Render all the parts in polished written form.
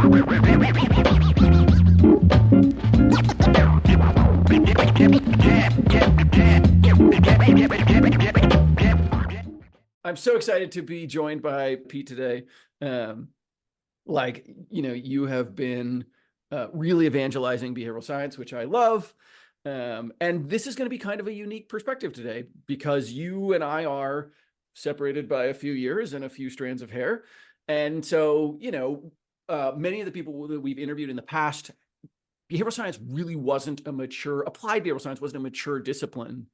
I'm so excited to be joined by Pete today. You have been really evangelizing behavioral science, which I love. And this is going to be kind of a unique perspective today because you and I are separated by a few years and a few strands of hair. And so, many of the people that we've interviewed in the past, behavioral science really wasn't applied behavioral science wasn't a mature discipline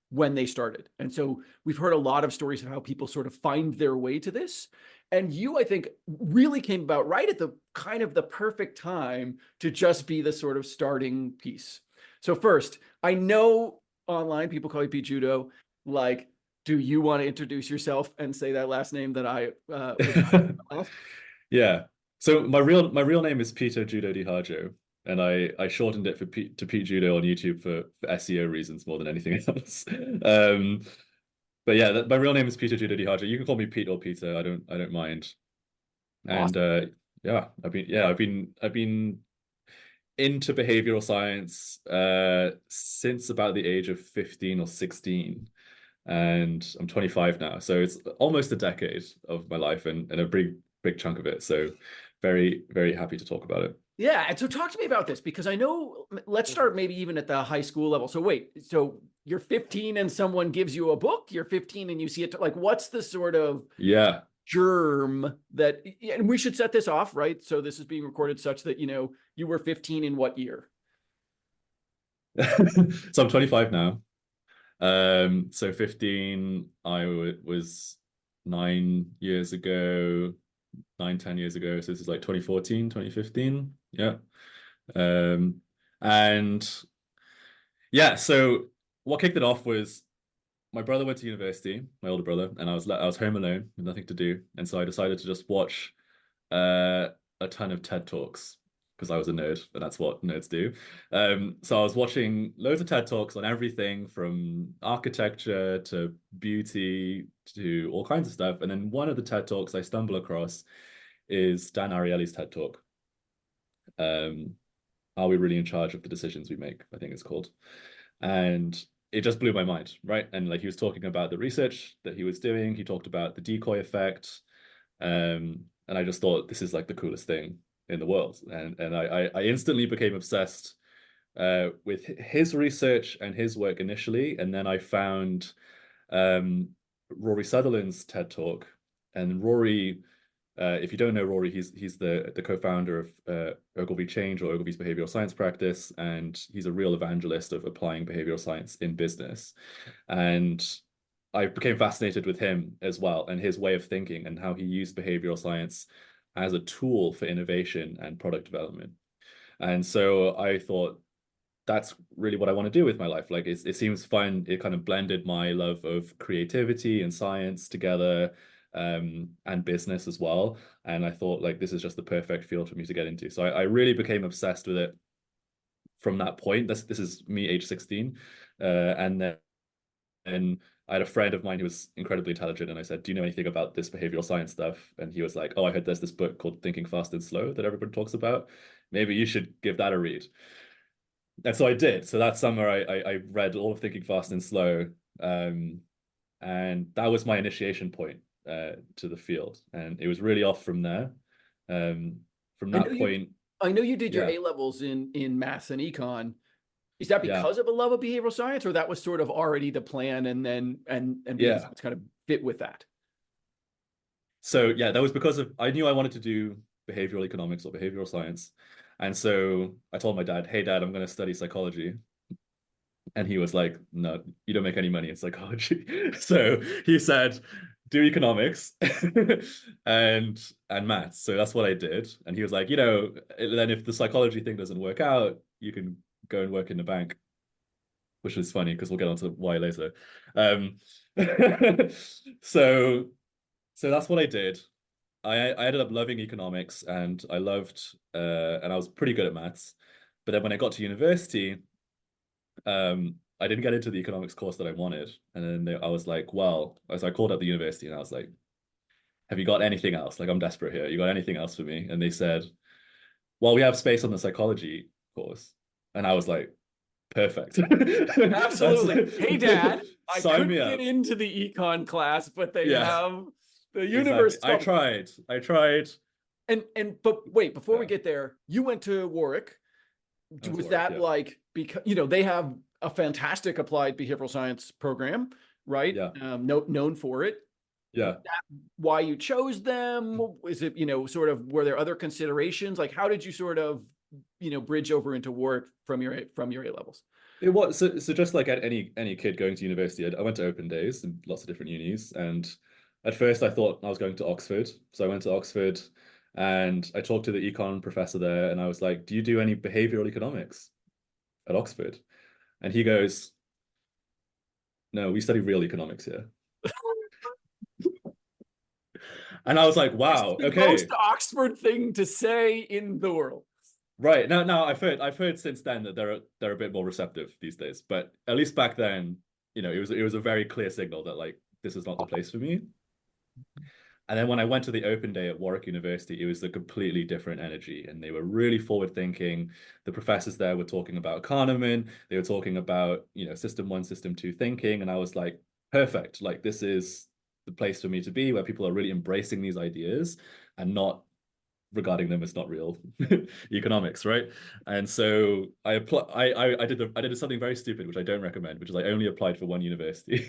when they started. And so we've heard a lot of stories of how people sort of find their way to this. And you, I think, really came about right at the kind of the perfect time to just be the sort of starting piece. So first, I know online people call you Pete Judo. Do you want to introduce yourself and say that last name that I Yeah. So my real name is Peter Judodihardjo, and I shortened it to Pete Judo on YouTube for SEO reasons more than anything else. But yeah, my real name is Peter Judodihardjo. You can call me Pete or Peter. I don't mind. And awesome. I've been into behavioral science since about the age of 15 or 16. And I'm 25 now. So it's almost a decade of my life and a big chunk of it. So very, very happy to talk about it. Yeah. And so talk to me about this, because I know, let's start maybe even at the high school level. So wait, so you're 15 and someone gives you a book, you're 15 and you see it, what's the sort of germ that, and we should set this off, right? So this is being recorded such that, you were 15 in what year? So I'm 25 now. So 15, I was 9 years ago, 10 years ago. So this is like 2014, 2015. Yeah. And yeah, so what kicked it off was my brother went to university, my older brother, and I was home alone with nothing to do. And so I decided to just watch a ton of TED Talks because I was a nerd, and that's what nerds do. So I was watching loads of TED Talks on everything from architecture to beauty to all kinds of stuff. And then one of the TED Talks I stumble across is Dan Ariely's TED Talk. Are we really in charge of the decisions we make? I think it's called. And it just blew my mind, right? And he was talking about the research that he was doing. He talked about the decoy effect. And I just thought this is the coolest thing in the world. And I instantly became obsessed with his research and his work initially. And then I found Rory Sutherland's TED Talk. And Rory, if you don't know Rory, he's the co-founder of Ogilvy Change, or Ogilvy's behavioral science practice, and he's a real evangelist of applying behavioral science in business. And I became fascinated with him as well, and his way of thinking and how he used behavioral science as a tool for innovation and product development. And so I thought, that's really what I want to do with my life. It seems fun. It kind of blended my love of creativity and science together, and business as well. And I thought this is just the perfect field for me to get into. So I really became obsessed with it from that point. This is me age 16. And then I had a friend of mine who was incredibly intelligent, and I said, do you know anything about this behavioral science stuff? And he was like, oh, I heard there's this book called Thinking Fast and Slow that everybody talks about. Maybe you should give that a read. And so I did. So that summer I read all of Thinking Fast and Slow. And that was my initiation point to the field. And it was really off from there. From that point. I know you did your A-levels in maths and econ. Is that because of a love of behavioral science, or that was sort of already the plan and it's kind of fit with that? So that was because I knew I wanted to do behavioral economics or behavioral science. And so I told my dad, hey dad, I'm going to study psychology. And he was like, no, you don't make any money in psychology. So he said, do economics and maths. So that's what I did. And he was like, then if the psychology thing doesn't work out, you can go and work in the bank, which is funny because we'll get onto why later. So that's what I did. I ended up loving economics, and I loved and I was pretty good at maths. But then when I got to university, I didn't get into the economics course that I wanted. And then I was like, well, so I called up the university and I was like, have you got anything else? I'm desperate here. You got anything else for me? And they said, well, we have space on the psychology course. And I was like, perfect. Absolutely. Hey, Dad, I Sign me couldn't get up. into the econ class, but they Yeah, have the exactly. universe. I tried. I tried. But wait, before we Yeah, get there, you went to Warwick. I went to Was work. that Yeah, like, because they have a fantastic applied behavioral science program, right? yeah, Known for it. yeah. Why you chose them? Is it, sort of, were there other considerations? Like, how did you sort of, bridge over into Warwick from your A levels? It was so just like any kid going to university, I went to open days in lots of different unis, and at first I thought I was going to Oxford, so I went to Oxford, and I talked to the econ professor there, and I was like, "Do you do any behavioral economics at Oxford?" And he goes, "No, we study real economics here." And I was like, Which is "Wow, the most okay, Oxford thing to say in the world. right." Now I've heard since then that they're a bit more receptive these days, but at least back then, it was a very clear signal that like this is not the place for me. And then when I went to the open day at Warwick University, it was a completely different energy. And they were really forward thinking. The professors there were talking about Kahneman. They were talking about, system one, system two thinking. And I was like, perfect. Like this is the place for me to be where people are really embracing these ideas and not regarding them as not real economics, right? And so I applied. I did something very stupid, which I don't recommend, which is I only applied for one university,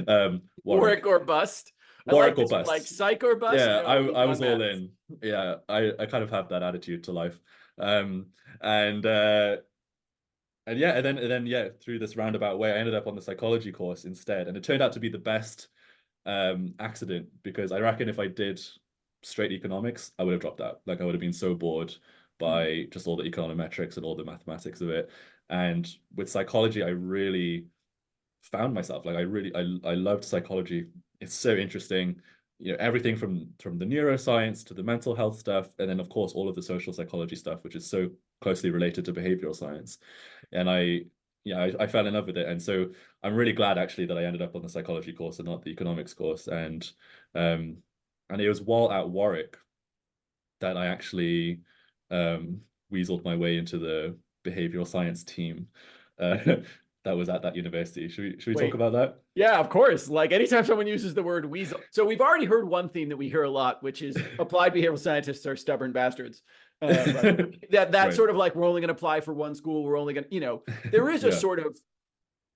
Warwick Warwick. or bust. I like Warwick or that you're like bust. psych or bust. Yeah, I No, I econ was all maths. in. Yeah, I kind of have that attitude to life. Um and uh and then yeah, through this roundabout way, I ended up on the psychology course instead. And it turned out to be the best accident because I reckon if I did straight economics, I would have dropped out. Like I would have been so bored Mm. by just all the econometrics and all the mathematics of it. And with psychology, I really found myself. Like I loved psychology. It's so interesting. Everything from the neuroscience to the mental health stuff, and then of course all of the social psychology stuff, which is so closely related to behavioral science. And I fell in love with it. And so I'm really glad actually that I ended up on the psychology course and not the economics course. Um and it was while at Warwick that I actually um weaseled my way into the behavioral science team. Uh, that was at that university. Should we talk Wait. about that? Yeah, of course. Like anytime someone uses the word weasel. So we've already heard one theme that we hear a lot, which is applied behavioral scientists are stubborn bastards. Right. That Right. sort of like, we're only going to apply for one school. We're only going to, there is a Yeah. sort of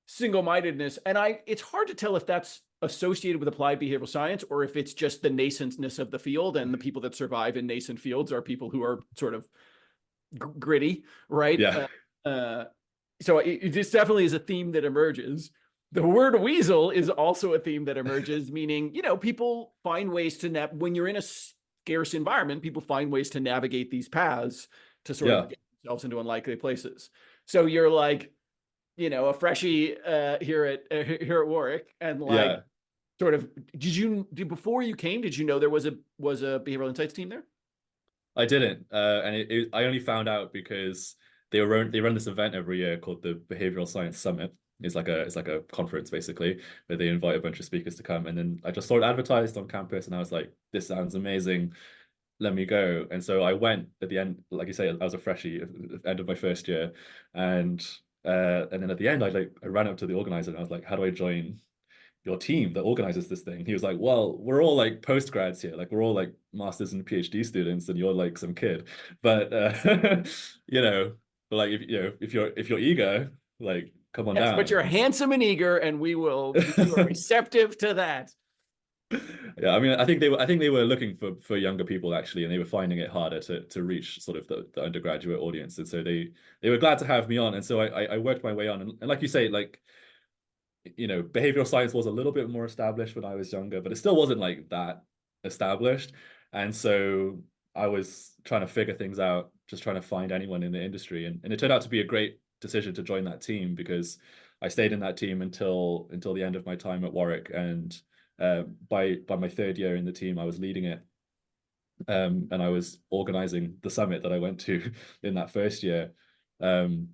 single-mindedness. And it's hard to tell if that's associated with applied behavioral science or if it's just the nascentness of the field, and the people that survive in nascent fields are people who are sort of gritty, right? Yeah. So this definitely is a theme that emerges. The word weasel is also a theme that emerges, meaning, people find ways to when you're in a scarce environment, people find ways to navigate these paths to sort of Yeah. get themselves into unlikely places. So you're like, a freshie here at Warwick, and like, Yeah. sort of, before you came, did you know there was a behavioral insights team there? I didn't. And I only found out because they run this event every year called the Behavioral Science Summit. It's like a conference basically where they invite a bunch of speakers to come. And then I just saw it advertised on campus and I was like, this sounds amazing. Let me go. And so I went at the end, like you say, I was a freshie at the end of my first year. And then at the end I ran up to the organizer and I was like, how do I join your team that organizes this thing? He was like, well, we're all like post grads here, like we're all like masters and PhD students, and you're like some kid. But you know, but like if you're eager, like come on Yes, but down. you're And handsome and eager, and we are receptive to that. yeah, I mean, I think they were looking for younger people actually, and they were finding it harder to reach sort of the undergraduate audience, and so they were glad to have me on, and so I worked my way on, and like you say, like behavioral science was a little bit more established when I was younger, but it still wasn't like that established. And so I was trying to figure things out, just trying to find anyone in the industry. And it turned out to be a great decision to join that team because I stayed in that team until the end of my time at Warwick. And by my third year in the team, I was leading it. And I was organizing the summit that I went to in that first year. Um,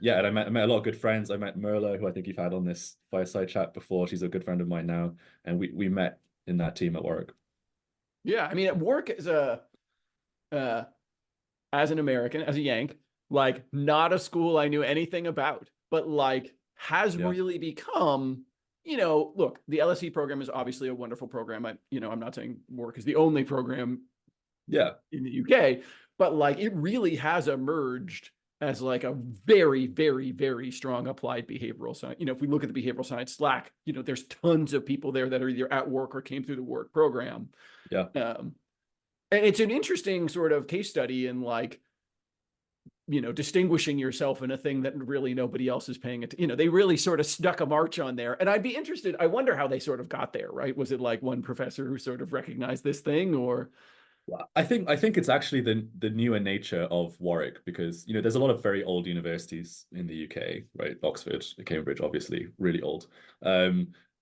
yeah, and I met a lot of good friends. I met Merla, who I think you've had on this fireside chat before. She's a good friend of mine now, and we met in that team at work. Yeah, I mean, at work is uh, as an American, as a Yank, like not a school I knew anything about, but like has Yeah. really become, you know, look, the LSE program is obviously a wonderful program. I'm not saying Warwick is the only program Yeah. in the UK, but like it really has emerged as like a very, very, very strong applied behavioral science. You know, if we look at the behavioral science Slack, you know, there's tons of people there that are either at work or came through the work program. Yeah. And it's an interesting sort of case study in like, you know, distinguishing yourself in a thing that really nobody else is paying it. You know, they really sort of stuck a march on there. And I'd be interested, I wonder how they sort of got there, right? Was it like one professor who sort of recognized this thing, or? Well, I think it's actually the newer nature of Warwick, because there's a lot of very old universities in the UK, right? Oxford, Cambridge, obviously really old.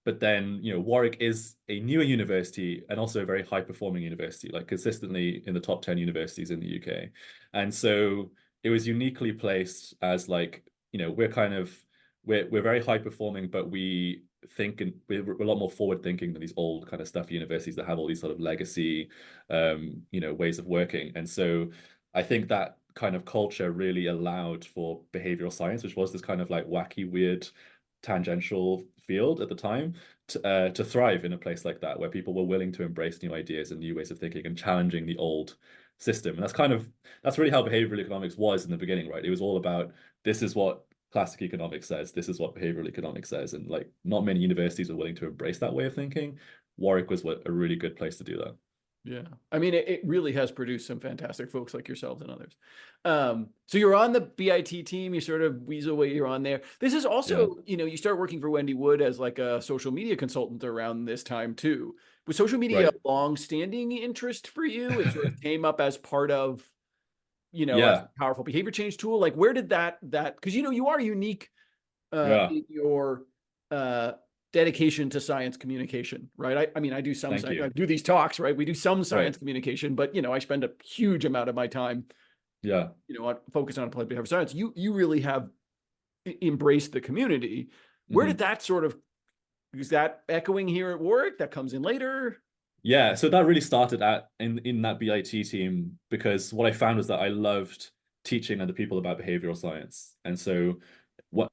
But then Warwick is a newer university and also a very high performing university, like consistently in the top 10 universities in the UK. And so it was uniquely placed as like, we're very high performing, but we think, and we're a lot more forward thinking than these old kind of stuffy universities that have all these sort of legacy ways of working. And so I think that kind of culture really allowed for behavioral science, which was this kind of like wacky, weird, tangential field at the time, to thrive in a place like that, where people were willing to embrace new ideas and new ways of thinking and challenging the old system. And that's really how behavioral economics was in the beginning, right? It was all about, this is what classic economics says, this is what behavioral economics says, and like not many universities were willing to embrace that way of thinking. Warwick was a really good place to do that. Yeah. I mean, it really has produced some fantastic folks like yourselves and others. So you're on the BIT team, you sort of weasel way you're on there. This is Yeah. also, you start working for Wendy Wood as like a social media consultant around this time too. Was social media Right. a long-standing interest for you? It sort of came up as part of, as Yeah. a powerful behavior change tool. Like where did that, because, you are unique Yeah. in your dedication to science communication, right? I mean, I do Thank I you. do these talks, right? We do some Right. science communication, but I spend a huge amount of my time, Yeah. on focused on applied behavioral science. You really have embraced the community. Where did Mhm. that sort of, is that echoing here at Warwick? That comes in later? Yeah. So that really started in that BIT team, because what I found was that I loved teaching other people about behavioral science. And so what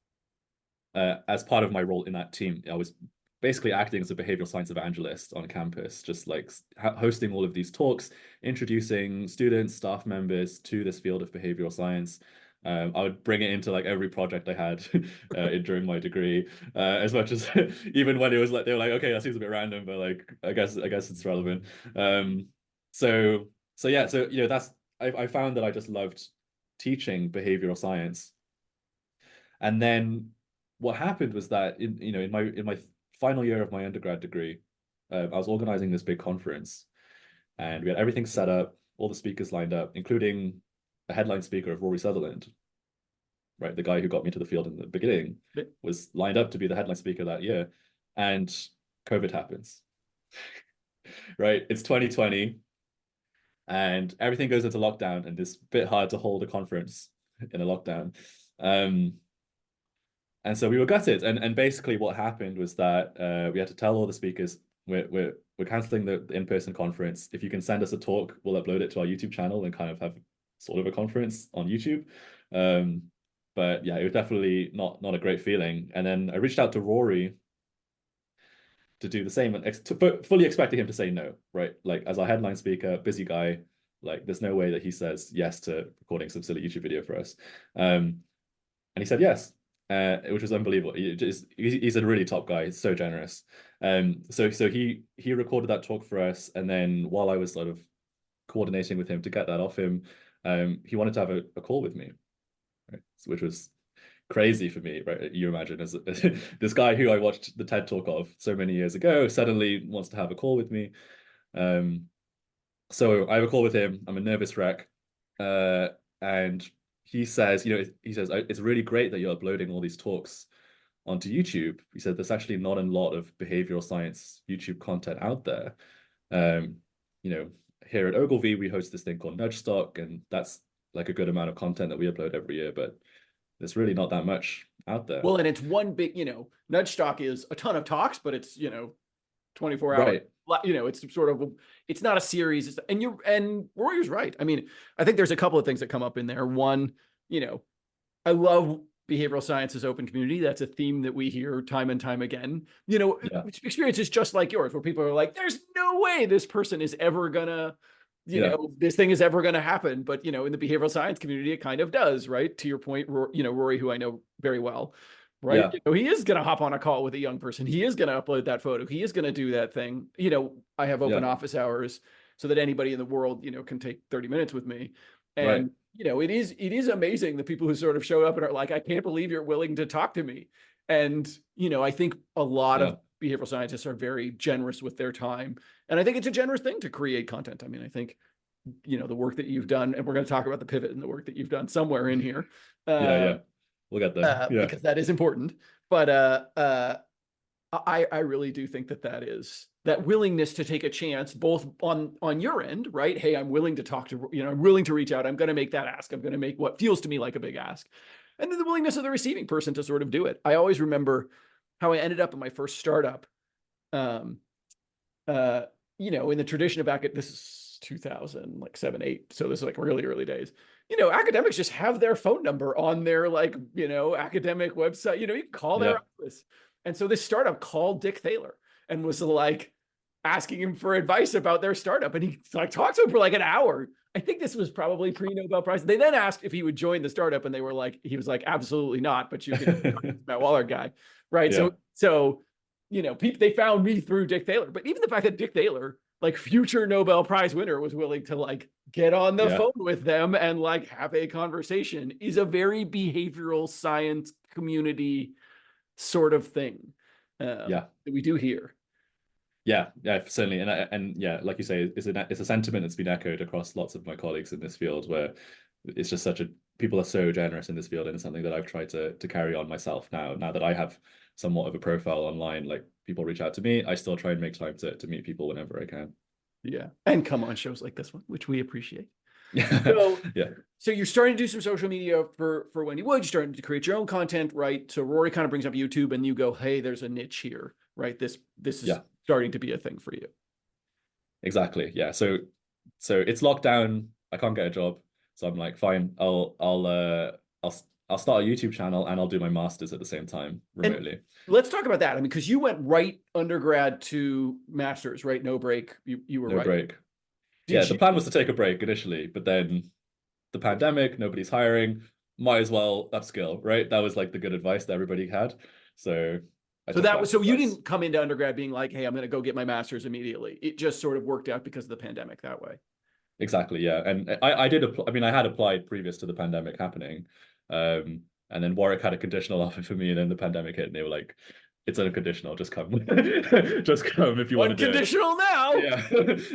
as part of my role in that team, I was basically acting as a behavioral science evangelist on campus, just like hosting all of these talks, introducing students, staff members to this field of behavioral science. I would bring it into like every project I had during my degree, as much as even when it was like they were like, okay, that seems a bit random, but like I guess it's relevant. Um, so yeah, so that's I found that I just loved teaching behavioral science. And then what happened was that in my final year of my undergrad degree, I was organizing this big conference, and we had everything set up, all the speakers lined up, including a headline speaker of Rory Sutherland, right? The guy who got me to the field in the beginning was lined up to be the headline speaker that year, and COVID happens, right? It's 2020, and everything goes into lockdown, and it's a bit hard to hold a conference in a lockdown. Um, And so we were gutted. And basically what happened was that we had to tell all the speakers, we're canceling the in-person conference. If you can send us a talk, we'll upload it to our YouTube channel and kind of have sort of a conference on YouTube. But yeah, it was definitely not a great feeling. And then I reached out to Rory to do the same, and fully expecting him to say no, right? Like, as our headline speaker, busy guy, like there's no way that he says yes to recording some silly YouTube video for us. And he said yes, which was unbelievable. He's a really top guy. He's so generous. So he recorded that talk for us, and then while I was sort of coordinating with him to get that off him, he wanted to have a call with me, right? Which was crazy for me, right? You imagine, as this guy who I watched the TED talk of so many years ago suddenly wants to have a call with me. So I have a call with him. I'm a nervous wreck, and he says, it's really great that you're uploading all these talks onto YouTube. He said there's actually not a lot of behavioral science YouTube content out there. Um, here at Ogilvy, we host this thing called Nudge Stock, and that's like a good amount of content that we upload every year, but there's really not that much out there. Well, and it's one big, Nudge Stock is a ton of talks, but it's, 24 hours Right. you know, it's sort of, it's not a series. And Rory's right. I mean, I think there's a couple of things that come up in there. One, you know, I love behavioral science's open community. That's a theme that we hear time and time again. You know, Yeah. experiences just like yours, where people are like, there's no way this person is ever gonna, you Yeah. know, this thing is ever going to happen. But, you know, in the behavioral science community, it kind of does, right? To your point, you know, Rory, who I know very well, right? Yeah. You know, he is going to hop on a call with a young person. He is going to upload that photo. He is going to do that thing. You know, I have open Yeah. office hours so that anybody in the world, you know, can take 30 minutes with me. Right. And, you know, it is amazing the people who sort of show up and are like, I can't believe you're willing to talk to me. And, you know, I think a lot Yeah. of behavioral scientists are very generous with their time. And I think it's a generous thing to create content. I mean, I think, you know, the work that you've done, and we're going to talk about the pivot and the work that you've done somewhere in here, Yeah. Yeah. We'll get there. Yeah. because that is important. But I really do think that that is that willingness to take a chance, both on your end, right? Hey, I'm willing to talk to, you know, I'm willing to reach out. I'm going to make that ask. I'm going to make what feels to me like a big ask, and then the willingness of the receiving person to sort of do it. I always remember how I ended up in my first startup. Um, you know, in the tradition of this is 2000, like 7, 8. So this is like really early days. You know, academics just have their phone number on their, like, you know, academic website. You know, you can call their Yeah. office. And so this startup called Dick Thaler and was like asking him for advice about their startup. And he like talked to him for like an hour. I think this was probably pre-Nobel Prize. They then asked if he would join the startup, and he was like, absolutely not, but you can Matt Waller guy. Right. Yeah. So you know, they found me through Dick Thaler. But even the fact that Dick Thaler, like future Nobel Prize winner, was willing to like get on the Yeah. phone with them and like have a conversation is a very behavioral science community sort of thing Yeah. that we do here. Yeah, yeah, certainly, and yeah, like you say, it's a sentiment that's been echoed across lots of my colleagues in this field, where it's just people are so generous in this field, and it's something that I've tried to carry on myself now that I have somewhat of a profile online. Like, people reach out to me, I still try and make time to meet people whenever I can. Yeah, and come on shows like this one, which we appreciate. Yeah, So, yeah, so you're starting to do some social media for Wendy Wood. You're starting to create your own content, right? So Rory kind of brings up YouTube, and you go, "Hey, there's a niche here, right? This is yeah, starting to be a thing for you." exactly. Yeah, so it's lockdown. I can't get a job, so I'm like, fine, I'll start a YouTube channel, and I'll do my masters at the same time remotely. And let's talk about that. I mean, because you went right undergrad to masters, right? No break. You were No right. break. Yeah, Did the you? plan was to take a break initially, but then the pandemic, nobody's hiring, might as well upskill, right? That was like the good advice that everybody had. So I So took that was that so you advice. didn't come into undergrad being like, "Hey, I'm going to go get my master's immediately." It just sort of worked out because of the pandemic that way. Exactly, yeah. And I did apply, I mean, I had applied previous to the pandemic happening. And then Warwick had a conditional offer for me, and then the pandemic hit, and they were like, it's unconditional, just come. Just come if you want to do it. Unconditional now. Yeah,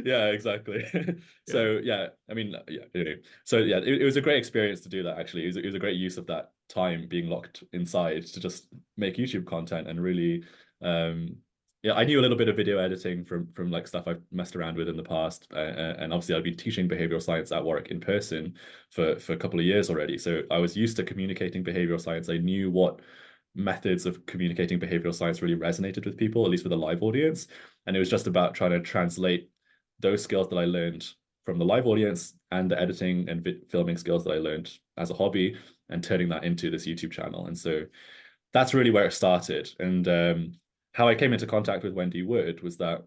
yeah, exactly. Yeah. So yeah, I mean, yeah, so yeah, it was a great experience to do that. Actually, it was a great use of that time being locked inside to just make YouTube content and really, yeah, I knew a little bit of video editing from like stuff I've messed around with in the past, and obviously I've been teaching behavioral science at Warwick in person for a couple of years already. So I was used to communicating behavioral science. I knew what methods of communicating behavioral science really resonated with people, at least with a live audience. And it was just about trying to translate those skills that I learned from the live audience and the editing and filming skills that I learned as a hobby, and turning that into this YouTube channel. And so that's really where it started. And how I came into contact with Wendy Wood was that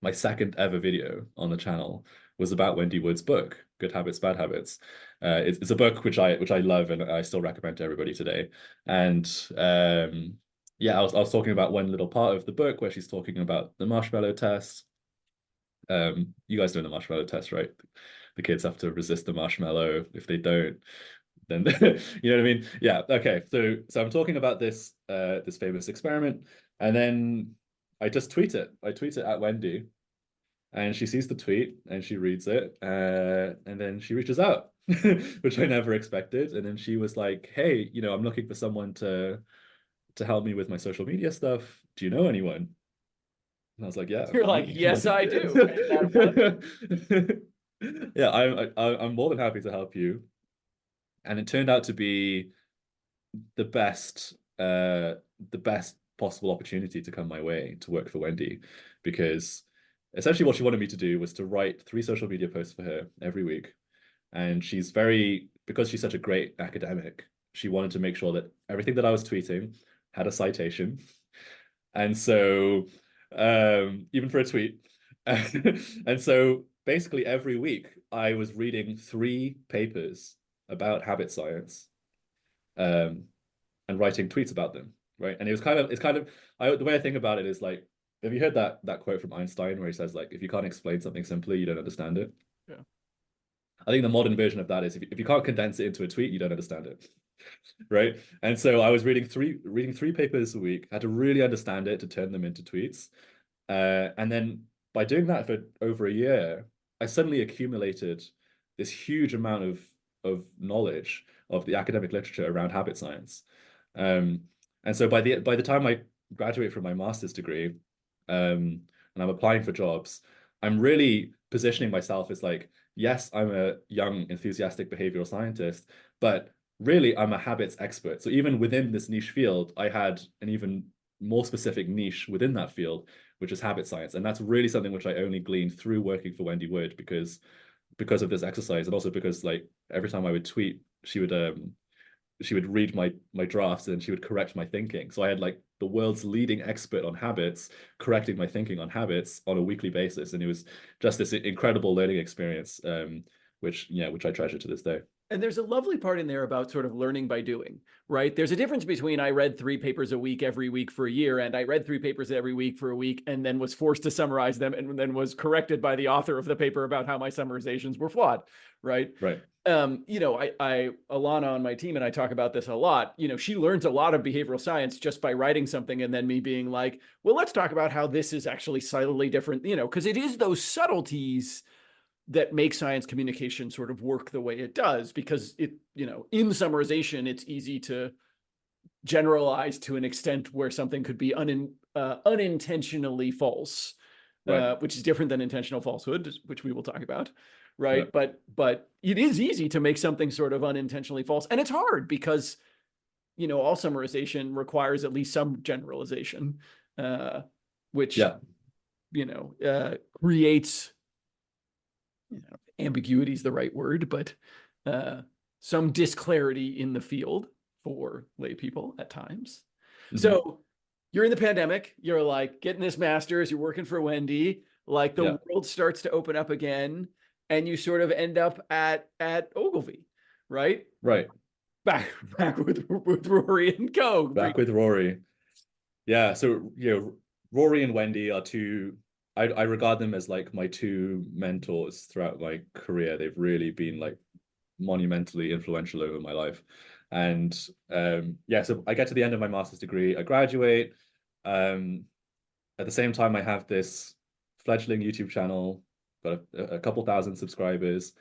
my second ever video on the channel was about Wendy Wood's book, Good Habits, Bad Habits. It's a book which I love, and I still recommend to everybody today. And yeah, I was talking about one little part of the book where she's talking about the marshmallow test. You guys know the marshmallow test, right? The kids have to resist the marshmallow. If they don't, then you know what I mean? Yeah. Okay. So I'm talking about this famous experiment, and then I just tweet it. I tweet it at Wendy, and she sees the tweet and she reads it, and then she reaches out, which I never expected. And then she was like, "Hey, I'm looking for someone to help me with my social media stuff. Do you know anyone?" And I was like, "Yeah, You're like, me." "Yes, I do." And that was Yeah, I'm more than happy to help you. And it turned out to be the best uh the best possible opportunity to come my way to work for Wendy, because essentially what she wanted me to do was to write 3 social media posts for her every week. And because she's such a great academic, she wanted to make sure that everything that I was tweeting had a citation. And so, even for a tweet. And so basically every week I was reading 3 papers about habit science, um, and writing tweets about them, right? And the way I think about it is like, have you heard that quote from Einstein where he says like, if you can't explain something simply, you don't understand it? Yeah. I think the modern version of that is if you can't condense it into a tweet, you don't understand it. Right. And so I was reading 3 papers a week, had to really understand it to turn them into tweets. And then by doing that for over a year, I suddenly accumulated this huge amount of knowledge of the academic literature around habit science. And so by the time I graduate from my master's degree, and I'm applying for jobs, I'm really positioning myself as like, yes, I'm a young, enthusiastic behavioral scientist, but really I'm a habits expert. So even within this niche field, I had an even more specific niche within that field, which is habit science. And that's really something which I only gleaned through working for Wendy Wood because of this exercise, and also because like every time I would tweet, she would read my drafts and she would correct my thinking. So I had like the world's leading expert on habits correcting my thinking on habits on a weekly basis, and it was just this incredible learning experience, which I treasure to this day. And there's a lovely part in there about sort of learning by doing, right? There's a difference between I read 3 papers a week every week for a year, and I read 3 papers every week for a week and then was forced to summarize them and then was corrected by the author of the paper about how my summarizations were flawed, right? Right. Alana on my team and I talk about this a lot. She learns a lot of behavioral science just by writing something and then me being like, well, let's talk about how this is actually slightly different, because it is those subtleties that make science communication sort of work the way it does, because in summarization, it's easy to generalize to an extent where something could be unintentionally false, Right. which is different than intentional falsehood, which we will talk about. Right. Yeah. But it is easy to make something sort of unintentionally false. And it's hard because, all summarization requires at least some generalization, which, Yeah. creates, ambiguity is the right word, but some disclarity in the field for lay people at times. Mhm. So you're in the pandemic, you're like getting this master's, you're working for Wendy, like the world starts to open up again, and you sort of end up at Ogilvy, right? Right. Back with Rory and Co. Back with Rory. Yeah. So, Rory and Wendy are I regard them as like my 2 mentors throughout my career. They've really been like monumentally influential over my life. And so I get to the end of my master's degree, I graduate. At the same time, I have this fledgling YouTube channel, got a couple thousand subscribers,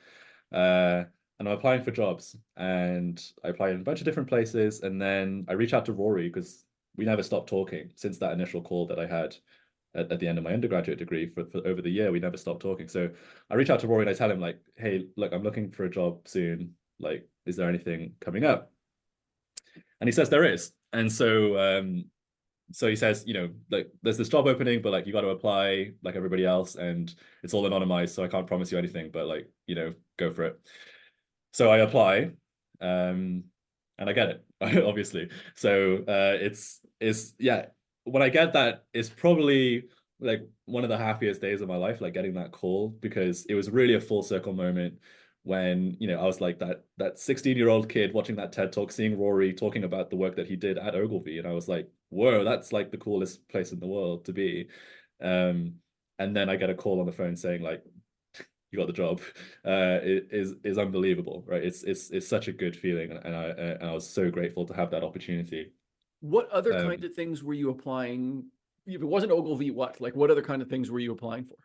and I'm applying for jobs. And I apply in a bunch of different places, and then I reach out to Rory because we never stopped talking since that initial call that I had at the end of my undergraduate degree. For over the year, we never stopped talking. So I reach out to Rory and I tell him like, hey, look, I'm looking for a job soon. Like, is there anything coming up? And he says there is. And so he says, like there's this job opening, but like you got to apply like everybody else, and it's all anonymized, so I can't promise you anything, but like, go for it. So I apply, and I get it, obviously. So when I get that, it's probably like one of the happiest days of my life, like getting that call, because it was really a full circle moment when, I was like that 16-year-old kid watching that TED Talk, seeing Rory talking about the work that he did at Ogilvy. And I was like, whoa, that's like the coolest place in the world to be. And then I get a call on the phone saying like, you got the job. It is unbelievable, right? It's such a good feeling. And I was so grateful to have that opportunity. What other kind of things were you applying? If it wasn't Ogilvy, what other kind of things were you applying for?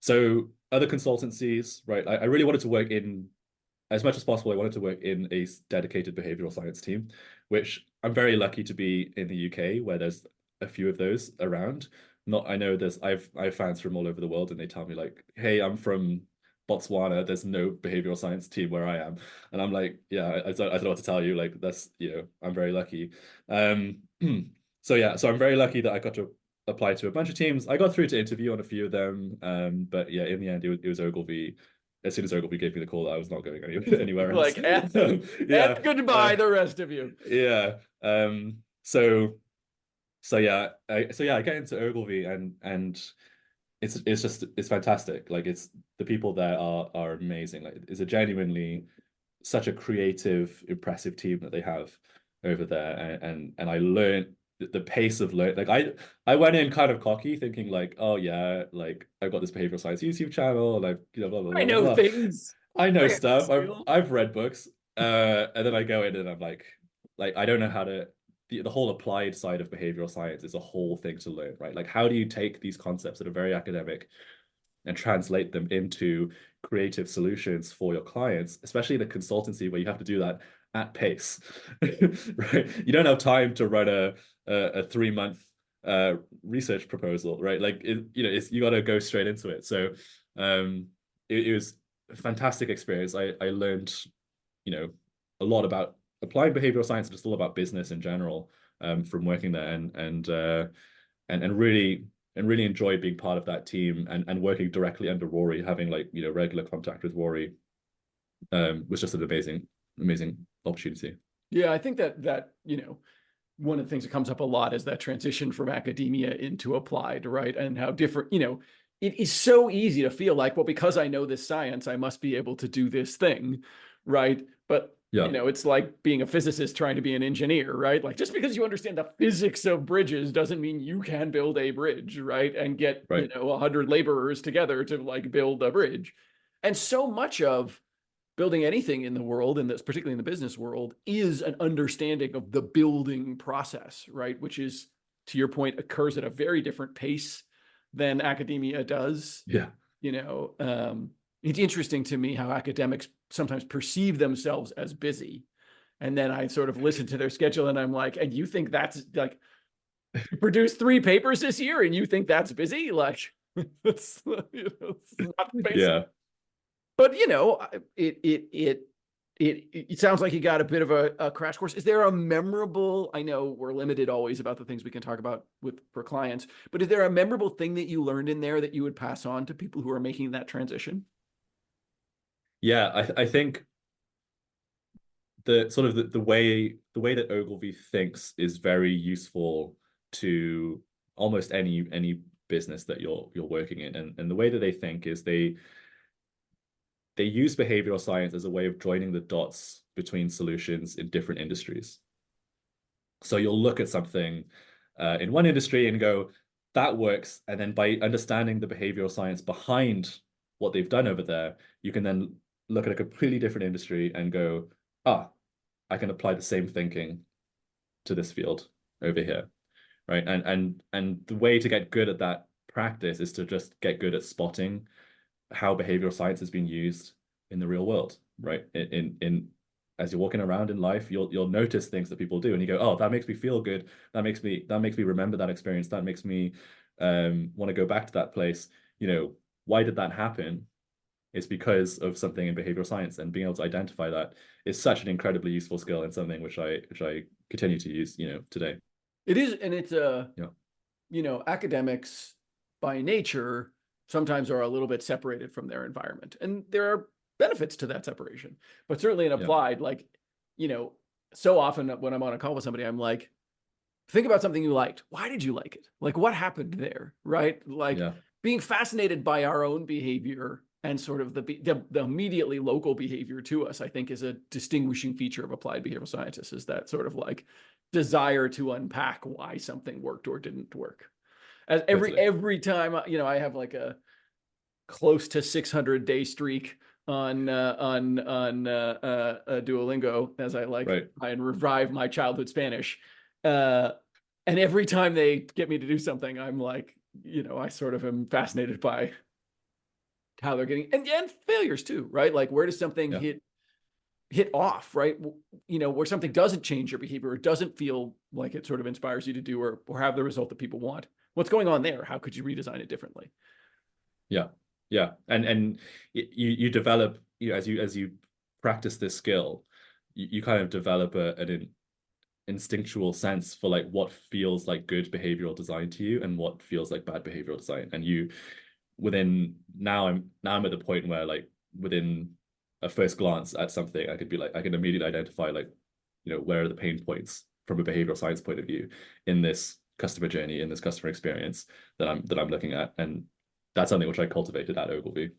So other consultancies, right? I really wanted to work in, as much as possible, I wanted to work in a dedicated behavioral science team, which I'm very lucky to be in the UK, where there's a few of those around. I know I have fans from all over the world, and they tell me like, hey, I'm from Botswana, there's no behavioral science team where I am. And I'm like, yeah, I don't know what to tell you. Like, that's, I'm very lucky. So I'm very lucky that I got to applied to a bunch of teams. I got through to interview on a few of them, but yeah, in the end, it was Ogilvy. As soon as Ogilvy gave me the call, I was not going anywhere else. Like, and Yeah, goodbye, the rest of you. yeah. So I get into Ogilvy, and it's fantastic. Like, it's the people there are amazing. Like, it's a genuinely such a creative, impressive team that they have over there, and I learned the pace of learn. Like, I went in kind of cocky, thinking like, oh yeah, like I've got this behavioral science YouTube channel, and I've blah blah I blah blah know blah. things. I know I have stuff. skill. I've read books, and then I go in and I'm like I don't know how to. The whole applied side of behavioral science is a whole thing to learn, right? Like, how do you take these concepts that are very academic and translate them into creative solutions for your clients, especially in a consultancy where you have to do that at pace, right? You don't have time to run a 3 month research proposal, right? Like, you got to go straight into it. So it was a fantastic experience. I learned, a lot about applying behavioral science, and just all about business in general, from working there, and really enjoyed being part of that team, and working directly under Rory, having regular contact with Rory, was just an amazing opportunity. Yeah, I think that one of the things that comes up a lot is that transition from academia into applied, right? And how different, it is so easy to feel like, well, because I know this science, I must be able to do this thing, right? But Yeah. it's like being a physicist trying to be an engineer, right? Like, just because you understand the physics of bridges doesn't mean you can build a bridge, right? And get, Right. 100 laborers together to like build a bridge. And so much of building anything in the world, and that's particularly in the business world, is an understanding of the building process, right? Which is, to your point, occurs at a very different pace than academia does. Yeah. It's interesting to me how academics sometimes perceive themselves as busy. And then I sort of listen to their schedule and I'm like, and you think that's like, you produced 3 papers this year and you think that's busy? Like, it's not the pace. Yeah. But it sounds like you got a bit of a crash course. Is there a memorable, I know we're limited always about the things we can talk about for clients, but is there a memorable thing that you learned in there that you would pass on to people who are making that transition? Yeah, I think the sort of the way that Ogilvy thinks is very useful to almost any business that you're working in. And the way that they think is they use behavioral science as a way of joining the dots between solutions in different industries. So you'll look at something in one industry and go, that works. And then by understanding the behavioral science behind what they've done over there, you can then look at a completely different industry and go, I can apply the same thinking to this field over here, right? And the way to get good at that practice is to just get good at spotting how behavioral science has been used in the real world, right? In as you're walking around in life, you'll notice things that people do, and you go, oh, that makes me feel good. That makes me remember that experience. That makes me want to go back to that place. Why did that happen? It's because of something in behavioral science, and being able to identify that is such an incredibly useful skill, and something which I continue to use, today. It is, and it's Yeah. Academics by nature sometimes are a little bit separated from their environment, and there are benefits to that separation. But certainly in applied, like, so often when I'm on a call with somebody, I'm like, think about something you liked. Why did you like it? Like, what happened there, right? Like, being fascinated by our own behavior and sort of the immediately local behavior to us, I think, is a distinguishing feature of applied behavioral scientists, is that sort of like desire to unpack why something worked or didn't work. As every time, I have like a close to 600-day streak on Duolingo, as I try and revive my childhood Spanish. And every time they get me to do something, I'm like, I sort of am fascinated by how they're getting, and failures too, right? Like, where does something hit off, right? Where something doesn't change your behavior, or doesn't feel like it sort of inspires you to do, or have the result that people want. What's going on there? How could you redesign it differently? Yeah. And you develop, as you practice this skill, you kind of develop instinctual sense for like what feels like good behavioral design to you and what feels like bad behavioral design. And you within now I'm at the point where like within a first glance at something, I could be like, I can immediately identify like, where are the pain points from a behavioral science point of view in this customer journey, in this customer experience that I'm looking at. And that's something which I cultivated at Ogilvy.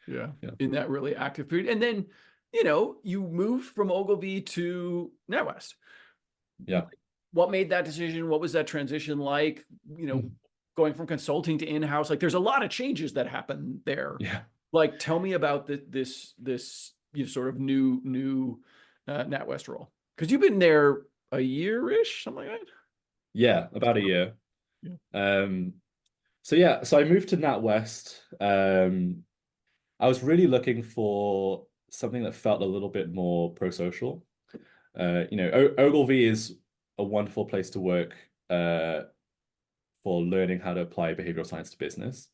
Yeah. Yeah. In that really active period. And then, you moved from Ogilvy to NatWest. Yeah. What made that decision? What was that transition like? Going from consulting to in-house, like there's a lot of changes that happen there. Yeah. Like, tell me about this sort of new NatWest role, because you've been there a year-ish, something like that. Yeah, about a year. Yeah. So I moved to NatWest. I was really looking for something that felt a little bit more pro-social. Ogilvy is a wonderful place to work for learning how to apply behavioral science to business.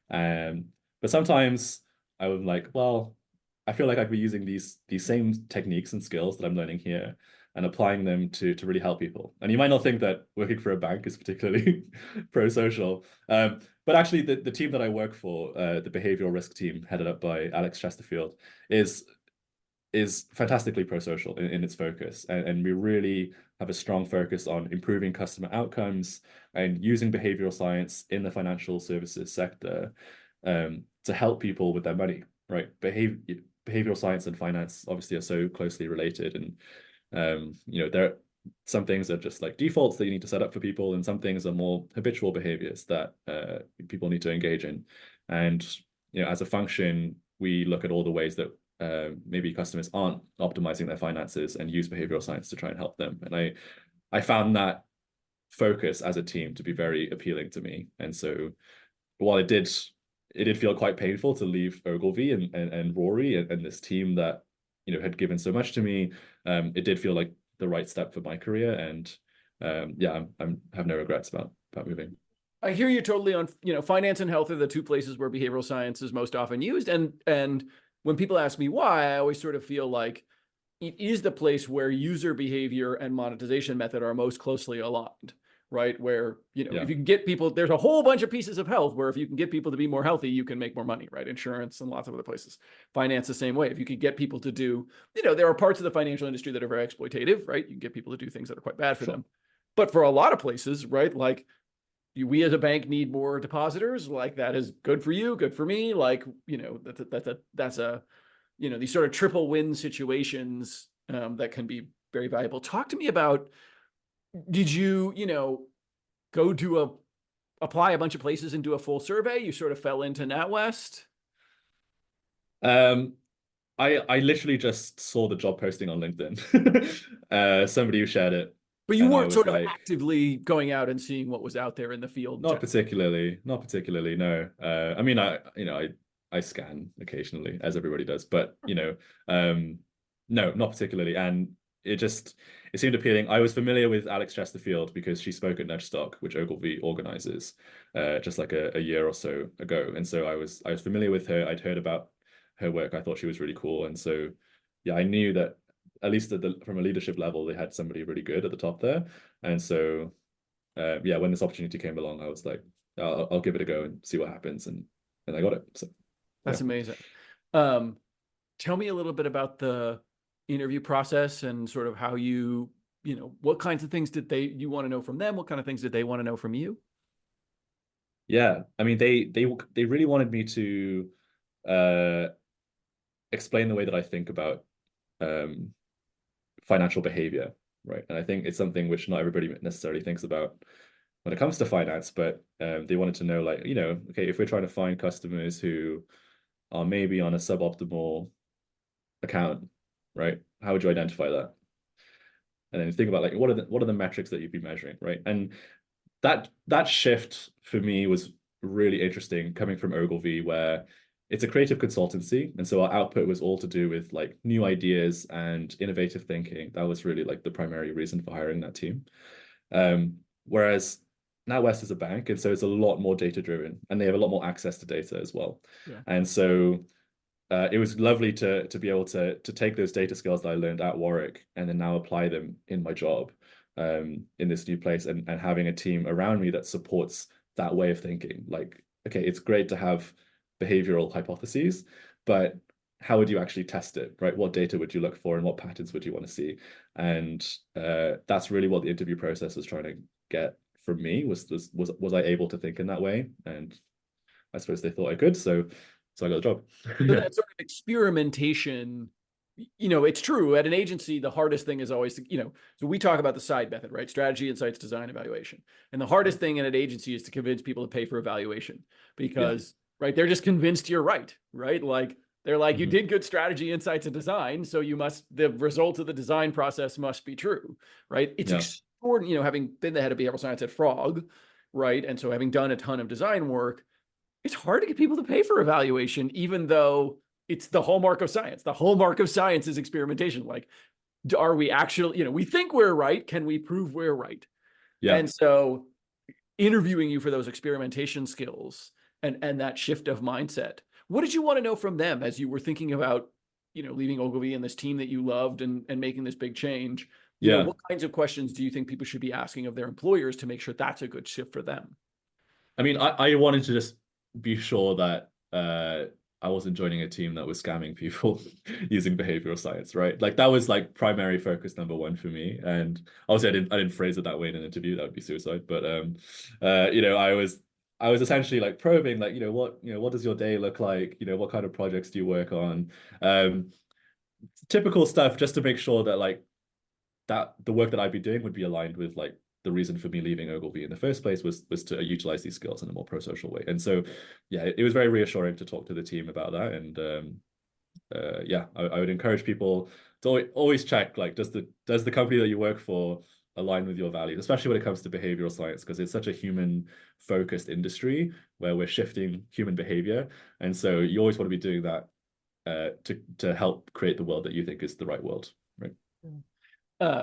But sometimes I was like, well, I feel like I could be using these same techniques and skills that I'm learning here and applying them to really help people. And you might not think that working for a bank is particularly pro-social. But actually the team that I work for, the behavioral risk team headed up by Alex Chesterfield, is fantastically pro-social in its focus. And we really have a strong focus on improving customer outcomes and using behavioral science in the financial services sector to help people with their money, right? Behavioral science and finance obviously are so closely related. And, there are some things are just like defaults that you need to set up for people, and some things are more habitual behaviors that people need to engage in. And, as a function, we look at all the ways that maybe customers aren't optimizing their finances and use behavioral science to try and help them. And I found that focus as a team to be very appealing to me. And so while it did feel quite painful to leave Ogilvy and Rory and this team that had given so much to me, it did feel like the right step for my career. And yeah, I have no regrets about moving. I hear you totally on, finance and health are the two places where behavioral science is most often used. And when people ask me why, I always sort of feel like it is the place where user behavior and monetization method are most closely aligned, right? Where, Yeah. if you can get people, there's a whole bunch of pieces of health where if you can get people to be more healthy, you can make more money, right? Insurance and lots of other places. Finance the same way. If you could get people to do, there are parts of the financial industry that are very exploitative, right? You can get people to do things that are quite bad for them. But for a lot of places, right, like we as a bank need more depositors, like that is good for you, good for me. Like, that's a these sort of triple win situations that can be very valuable. Talk to me about, did you, go to apply a bunch of places and do a full survey? You sort of fell into NatWest? I literally just saw the job posting on LinkedIn. Somebody who shared it. But you And I weren't was sort of like, actively going out and seeing what was out there in the field. not particularly, no. I mean, I scan occasionally, as everybody does, but no, not particularly. And it seemed appealing. I was familiar with Alex Chesterfield because she spoke at Nudgestock, which Ogilvy organizes, just like a year or so ago. And so I was familiar with her. I'd heard about her work. I thought she was really cool. And so, yeah, I knew that at least from a leadership level, they had somebody really good at the top there. And so, yeah, when this opportunity came along, I was like, I'll give it a go and see what happens. And I got it. So That's yeah. amazing. Tell me a little bit about the interview process and sort of how what kinds of things did you want to know from them? What kind of things did they want to know from you? Yeah, I mean, they really wanted me to uh, explain the way that I think about um, financial behavior, right? And I think it's something which not everybody necessarily thinks about when it comes to finance, but they wanted to know, like, okay, if we're trying to find customers who are maybe on a suboptimal account, right? How would you identify that? And then think about like what are the metrics that you'd be measuring, right? And that shift for me was really interesting coming from Ogilvy, where it's a creative consultancy, and so our output was all to do with like new ideas and innovative thinking. That was really like the primary reason for hiring that team. Whereas NatWest is a bank, and so it's a lot more data driven, and they have a lot more access to data as well. Yeah. And so it was lovely to be able to take those data skills that I learned at Warwick and then now apply them in my job in this new place, and having a team around me that supports that way of thinking. Like, okay, it's great to have behavioral hypotheses, but how would you actually test it, right? What data would you look for and what patterns would you want to see? And that's really what the interview process was trying to get from me, was I able to think in that way? And I suppose they thought I could, so I got the job. So that sort of experimentation, it's true at an agency, the hardest thing is always, so we talk about the SIDE method, right? Strategy, insights, design, evaluation. And the hardest thing in an agency is to convince people to pay for evaluation because, right, they're just convinced you're right? Like, they're like, you did good strategy, insights, and design, so the results of the design process must be true, right? It's extraordinary, having been the head of behavioral science at Frog, right? And so having done a ton of design work, it's hard to get people to pay for evaluation, even though it's the hallmark of science. The hallmark of science is experimentation. Like, are we actually, we think we're right. Can we prove we're right? Yeah. And so interviewing you for those experimentation skills and that shift of mindset, what did you want to know from them as you were thinking about, leaving Ogilvy and this team that you loved and making this big change? What kinds of questions do you think people should be asking of their employers to make sure that's a good shift for them? I mean, I wanted to just be sure that I wasn't joining a team that was scamming people using behavioral science, right? Like, that was like primary focus number one for me. And obviously I didn't phrase it that way in an interview, that would be suicide. But I was essentially like probing, like, what does your day look like? What kind of projects do you work on? Typical stuff, just to make sure that like that the work that I'd be doing would be aligned with like the reason for me leaving Ogilvy in the first place was to utilize these skills in a more pro-social way. And so, yeah, it was very reassuring to talk to the team about that. And I would encourage people to always check, like, does the company that you work for align with your values, especially when it comes to behavioral science, because it's such a human-focused industry where we're shifting human behavior. And so you always want to be doing that to help create the world that you think is the right world, right?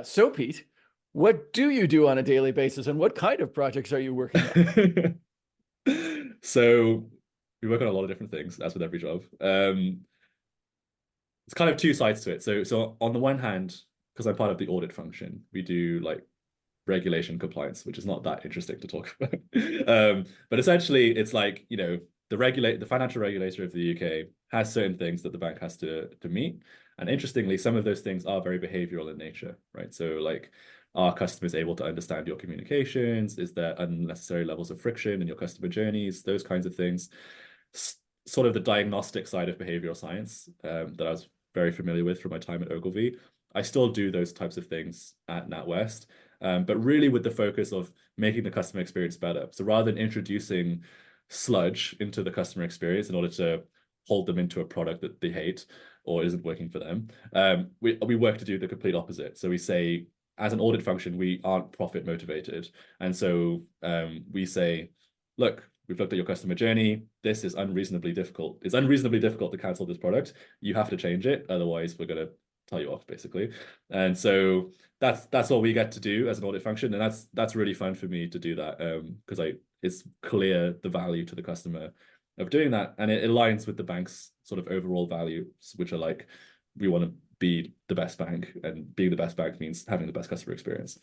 So Pete, what do you do on a daily basis and what kind of projects are you working on? So we work on a lot of different things, as with every job. It's kind of two sides to it. So on the one hand, because I'm part of the audit function, we do like regulation compliance, which is not that interesting to talk about. But essentially it's like, the financial regulator of the UK has certain things that the bank has to meet. And interestingly, some of those things are very behavioral in nature, right? So like, are customers able to understand your communications? Is there unnecessary levels of friction in your customer journeys? Those kinds of things. Sort of the diagnostic side of behavioral science that I was very familiar with from my time at Ogilvy. I still do those types of things at NatWest, but really with the focus of making the customer experience better. So rather than introducing sludge into the customer experience in order to hold them into a product that they hate or isn't working for them, we work to do the complete opposite. So we say, as an audit function, we aren't profit motivated. And so we say, look, we've looked at your customer journey. This is unreasonably difficult. It's unreasonably difficult to cancel this product. You have to change it. Otherwise, we're going to tell you off, basically. And so that's what we get to do as an audit function. And that's really fun for me to do that because it's clear the value to the customer of doing that. And it aligns with the bank's sort of overall values, which are like, we want to be the best bank, and being the best bank means having the best customer experience.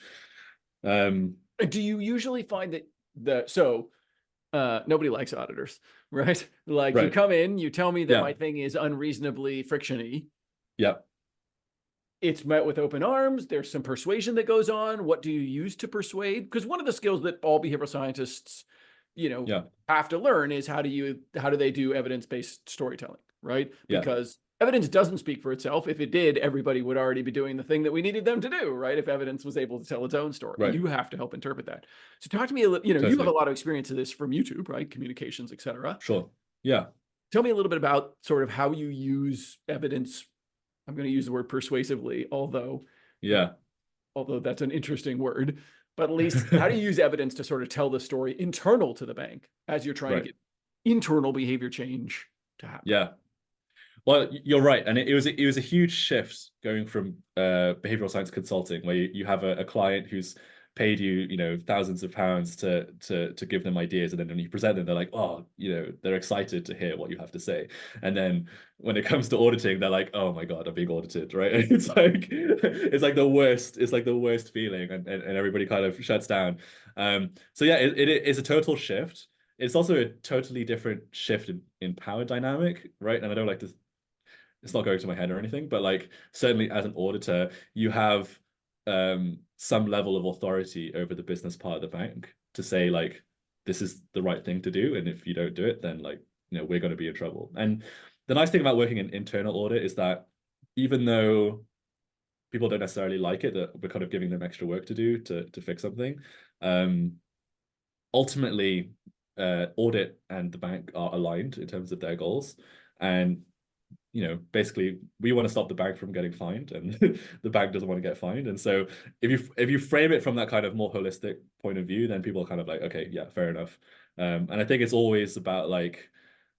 Do you usually find that nobody likes auditors, right? Like, you come in, you tell me that my thing is unreasonably friction-y. Yep. It's met with open arms. There's some persuasion that goes on. What do you use to persuade? Because one of the skills that all behavioral scientists, have to learn is how do they do evidence-based storytelling, right? Because evidence doesn't speak for itself. If it did, everybody would already be doing the thing that we needed them to do, right? If evidence was able to tell its own story, you have to help interpret that. So talk to me a little, you have a lot of experience of this from YouTube, right? Communications, et cetera. Sure. Yeah. Tell me a little bit about sort of how you use evidence. I'm going to use the word persuasively, although that's an interesting word, but at least how do you use evidence to sort of tell the story internal to the bank as you're trying to get internal behavior change to happen? Yeah. Well, you're right. And it was a huge shift going from behavioral science consulting, where you have a client who's paid you, you know, thousands of pounds to give them ideas, and then when you present them, they're like, oh, you know, they're excited to hear what you have to say. And then when it comes to auditing, they're like, oh my God, I'm being audited, right? And it's like the worst, it's like the worst feeling, and everybody kind of shuts down. So yeah, it is a total shift. It's also a totally different shift in power dynamic, right? And I don't like to, it's not going to my head or anything, but like certainly as an auditor, you have some level of authority over the business part of the bank to say like, this is the right thing to do, and if you don't do it, then like, you know, we're going to be in trouble. And the nice thing about working in internal audit is that even though people don't necessarily like it, that we're kind of giving them extra work to do to fix something, ultimately audit and the bank are aligned in terms of their goals. And you know, basically we want to stop the bank from getting fined, and the bank doesn't want to get fined. And so if you frame it from that kind of more holistic point of view, then people are kind of like, okay, yeah, fair enough. And I think it's always about like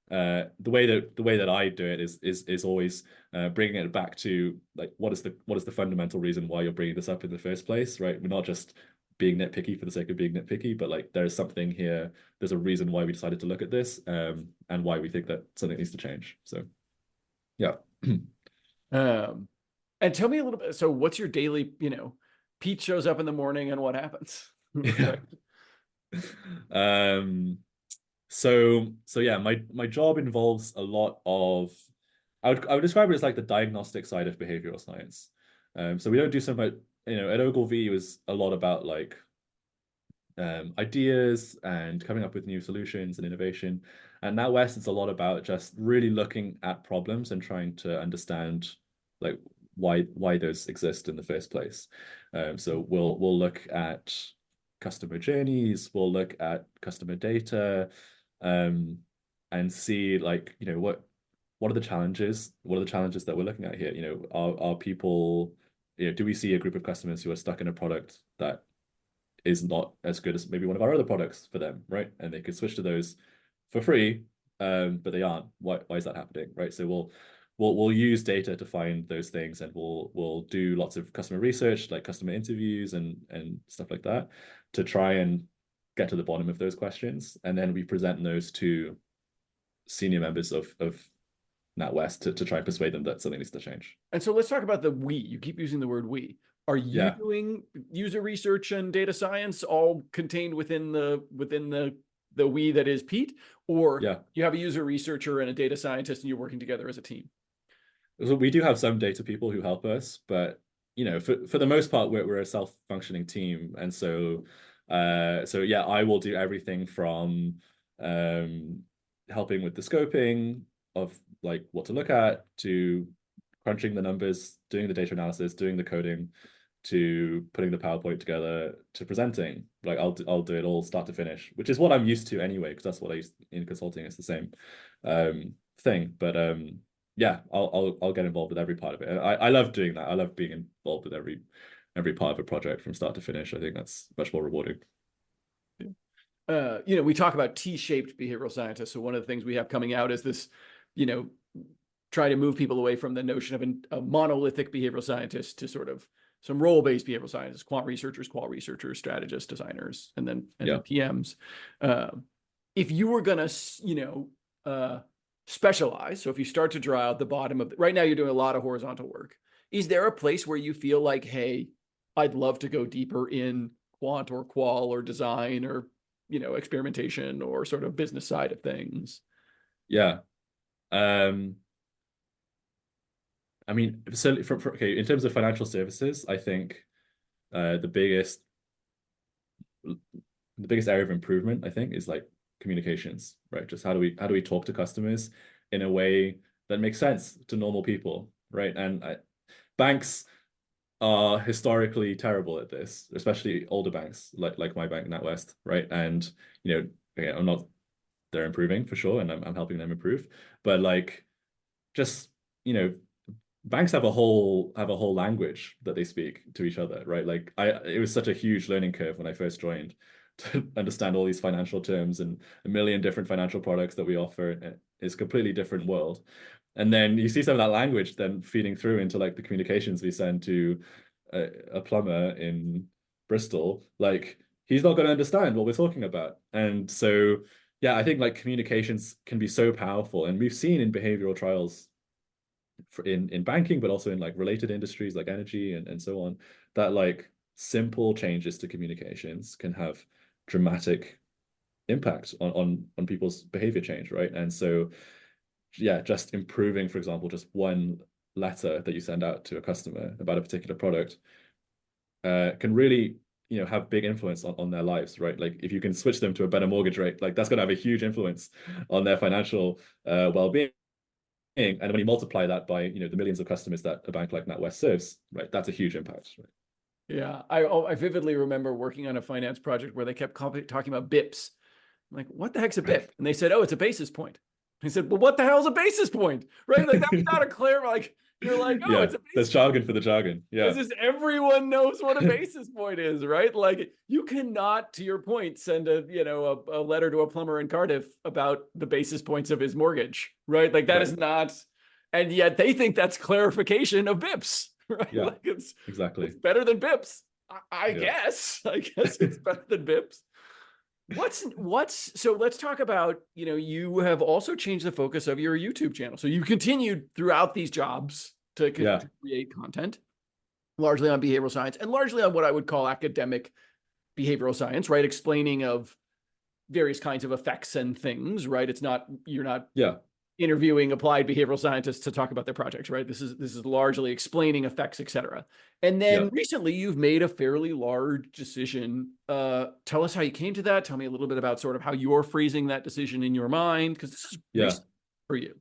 the way that I do it is always bringing it back to like what is the fundamental reason why you're bringing this up in the first place, right? We're not just being nitpicky for the sake of being nitpicky, but like there's something here, there's a reason why we decided to look at this, and why we think that something needs to change. So yeah. Um, and tell me a little bit. So what's your daily, you know, Pete shows up in the morning and what happens? Yeah. Um, so yeah, my job involves a lot of, I would describe it as like the diagnostic side of behavioral science. So we don't do so much, you know, at Ogilvy it was a lot about like ideas and coming up with new solutions and innovation. And now West, it's a lot about just really looking at problems and trying to understand like why those exist in the first place. So we'll look at customer journeys, we'll look at customer data, and see like, you know, what are the challenges? What are the challenges that we're looking at here? You know, are people, you know, do we see a group of customers who are stuck in a product that is not as good as maybe one of our other products for them, right? And they could switch to those for free, but they aren't. Why is that happening, right? So we'll use data to find those things, and we'll do lots of customer research, like customer interviews and stuff like that, to try and get to the bottom of those questions, and then we present those to senior members of NatWest to try and persuade them that something needs to change. And so let's talk about the we. You keep using the word we. Are you Yeah. doing user research and data science all contained within the we that is Pete, or Yeah. you have a user researcher and a data scientist and you're working together as a team? So we do have some data people who help us, but you know, for the most part, we're a self-functioning team, and so yeah, I will do everything from helping with the scoping of like what to look at, to crunching the numbers, doing the data analysis, doing the coding, to putting the PowerPoint together, to presenting. Like I'll do it all start to finish, which is what I'm used to anyway, because that's what I used in consulting. It's the same thing, but yeah, I'll get involved with every part of it. I love doing that. I love being involved with every part of a project from start to finish. I think that's much more rewarding. You know, we talk about T-shaped behavioral scientists. So one of the things we have coming out is this, you know, try to move people away from the notion of a monolithic behavioral scientist to sort of some role-based behavioral scientists, quant researchers, strategists, designers, and then PMs. If you were gonna, you know, specialize, so if you start to draw out the bottom of right now, you're doing a lot of horizontal work. Is there a place where you feel like, hey, I'd love to go deeper in quant or qual or design or, you know, experimentation or sort of business side of things? Yeah. I mean, so okay, in terms of financial services, I think the biggest area of improvement, I think, is like communications, right? Just how do we talk to customers in a way that makes sense to normal people, right? And banks are historically terrible at this, especially older banks like my bank, NatWest, right? And you know, okay, they're improving for sure, and I'm helping them improve, but like just you know, banks have a whole language that they speak to each other, right? Like it was such a huge learning curve when I first joined to understand all these financial terms and a million different financial products that we offer. It's a completely different world. And then you see some of that language then feeding through into like the communications we send to a plumber in Bristol, like he's not going to understand what we're talking about. And so, yeah, I think like communications can be so powerful. And we've seen in behavioral trials in banking, but also in like related industries like energy and so on, that like simple changes to communications can have dramatic impact on people's behavior change, right? And so, yeah, just improving, for example, just one letter that you send out to a customer about a particular product can really, have big influence on their lives, right? Like if you can switch them to a better mortgage rate, like that's going to have a huge influence on their financial well-being. And when you multiply that by, the millions of customers that a bank like NatWest serves, right, that's a huge impact, right? Yeah, I vividly remember working on a finance project where they kept talking about BIPs. I'm like, what the heck's a BIP? And they said, oh, it's a basis point. I said, well, what the hell's a basis point? Right? Like that was not a clear, like, you're like, oh, Yeah, it's a there's basis jargon point. for the jargon. Yeah. It's just everyone knows what a basis point is, right? Like you cannot, to your point, send a letter to a plumber in Cardiff about the basis points of his mortgage, right? Like that Right. is not, and yet they think that's clarification of BIPs, right? Yeah, Like exactly. it's better than BIPs. I Yeah. guess. I guess it's better than BIPs. What's so let's talk about, you have also changed the focus of your YouTube channel. So you continued throughout these jobs to Yeah. create content, largely on behavioral science and largely on what I would call academic behavioral science, right? Explaining of various kinds of effects and things, right? You're not Yeah. interviewing applied behavioral scientists to talk about their projects, right? This is largely explaining effects, et cetera. And then Yeah. recently you've made a fairly large decision. Tell us how you came to that. Tell me a little bit about sort of how you're phrasing that decision in your mind, because this is Yeah. recent for you.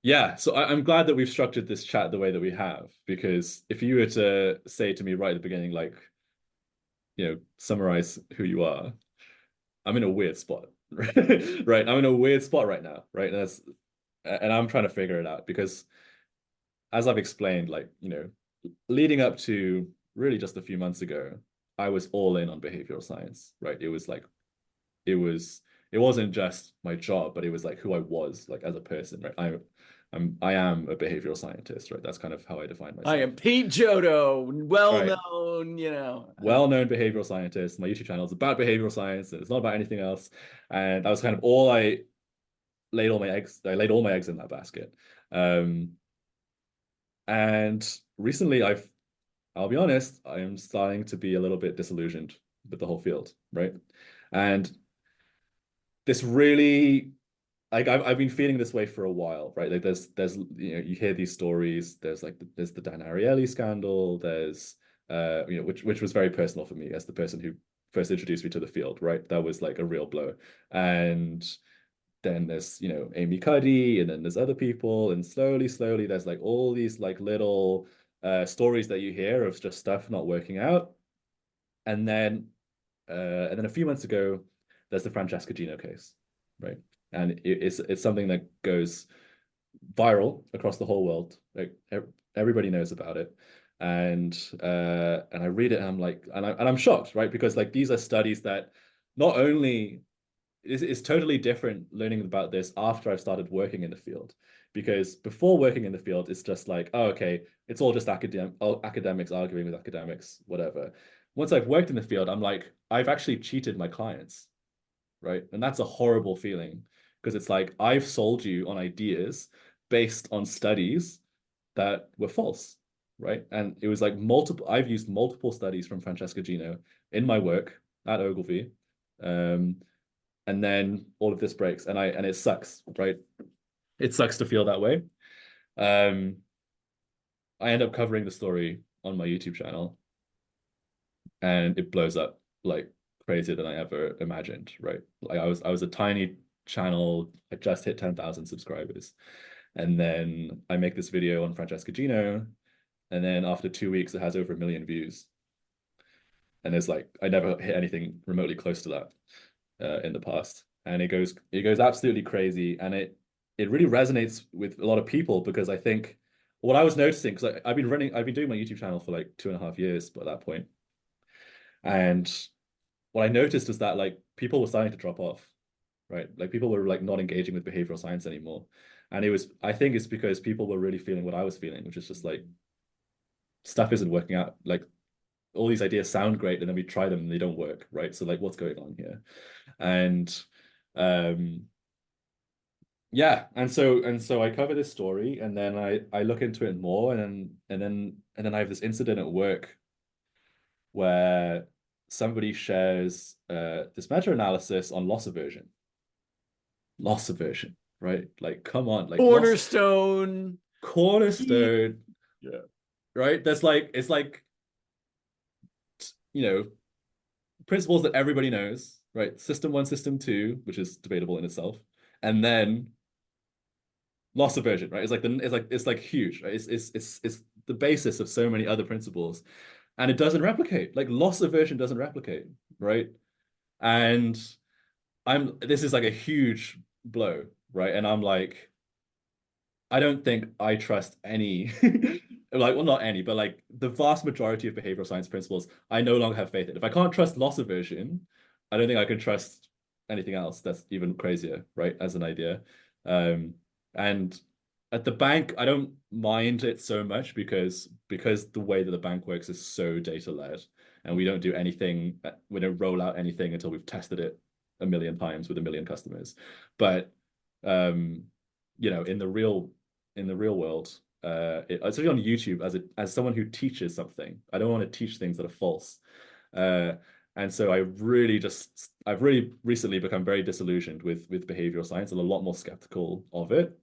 Yeah. So I'm glad that we've structured this chat the way that we have, because if you were to say to me right at the beginning, like, summarize who you are, I'm in a weird spot. Right. I'm in a weird spot right now. Right. And I'm trying to figure it out because as I've explained, like, leading up to really just a few months ago, I was all in on behavioral science, right? It was like, it wasn't just my job, but it was like who I was, like as a person, right? I am a behavioral scientist, right? That's kind of how I define I myself. am Pete Jodo, well Right. known, Well-known behavioral scientist. My YouTube channel is about behavioral science, and it's not about anything else. And that was kind of all I laid all my eggs. I laid all my eggs in that basket. And recently, I'll be honest, I am starting to be a little bit disillusioned with the whole field, right? And this really, like, I've been feeling this way for a while, right? Like, there's you hear these stories. There's the Dan Ariely scandal. There's which was very personal for me as the person who first introduced me to the field, right? That was like a real blow. And then there's Amy Cuddy, and then there's other people, and slowly there's like all these like little stories that you hear of just stuff not working out. And then a few months ago there's the Francesca Gino case, right? And it's something that goes viral across the whole world. Like everybody knows about it. And I read it and I'm like, and I'm shocked, right? Because like these are studies that not only it's totally different learning about this after I've started working in the field. Because before working in the field, it's just like, oh, okay, it's all just academics arguing with academics, whatever. Once I've worked in the field, I'm like, I've actually cheated my clients, right? And that's a horrible feeling because it's like I've sold you on ideas based on studies that were false, right? And it was like I've used multiple studies from Francesca Gino in my work at Ogilvy. And then all of this breaks and it sucks, right? It sucks to feel that way. um I end up covering the story on my YouTube channel and it blows up like crazier than I ever imagined, right? Like I was a tiny channel. I just hit 10,000 subscribers, and then I make this video on Francesca Gino, and then after 2 weeks it has over 1 million views. And it's like I never hit anything remotely close to that in the past, and it goes absolutely crazy, and it really resonates with a lot of people because I think what I was noticing, because I've been doing my YouTube channel for like 2.5 years by that point, and what I noticed was that like people were starting to drop off, right? Like people were like not engaging with behavioral science anymore, and I think it's because people were really feeling what I was feeling, which is just like stuff isn't working out. Like all these ideas sound great, and then we try them and they don't work, right? So like, what's going on here? And yeah, and so I cover this story, and then I look into it more, and then I have this incident at work where somebody shares this meta-analysis on loss aversion. Loss aversion, right? Like, come on, like loss Cornerstone. cornerstone, Yeah. right? That's like, it's like, you know, principles that everybody knows, right? System one, system two, which is debatable in itself, and then loss aversion, right? It's like huge, right? It's the basis of so many other principles, and it doesn't replicate. Like loss aversion doesn't replicate, right? And this is like a huge blow, right? And I'm like, I don't think I trust any, like, well, not any, but like the vast majority of behavioral science principles, I no longer have faith in. If I can't trust loss aversion, I don't think I can trust anything else that's even crazier, right? As an idea. And at the bank, I don't mind it so much because the way that the bank works is so data led, and we don't do anything, we don't roll out anything until we've tested it a million times with a million customers. But in the real world, especially on YouTube, as someone who teaches something, I don't want to teach things that are false. And so I've really recently become very disillusioned with behavioral science and a lot more skeptical of it.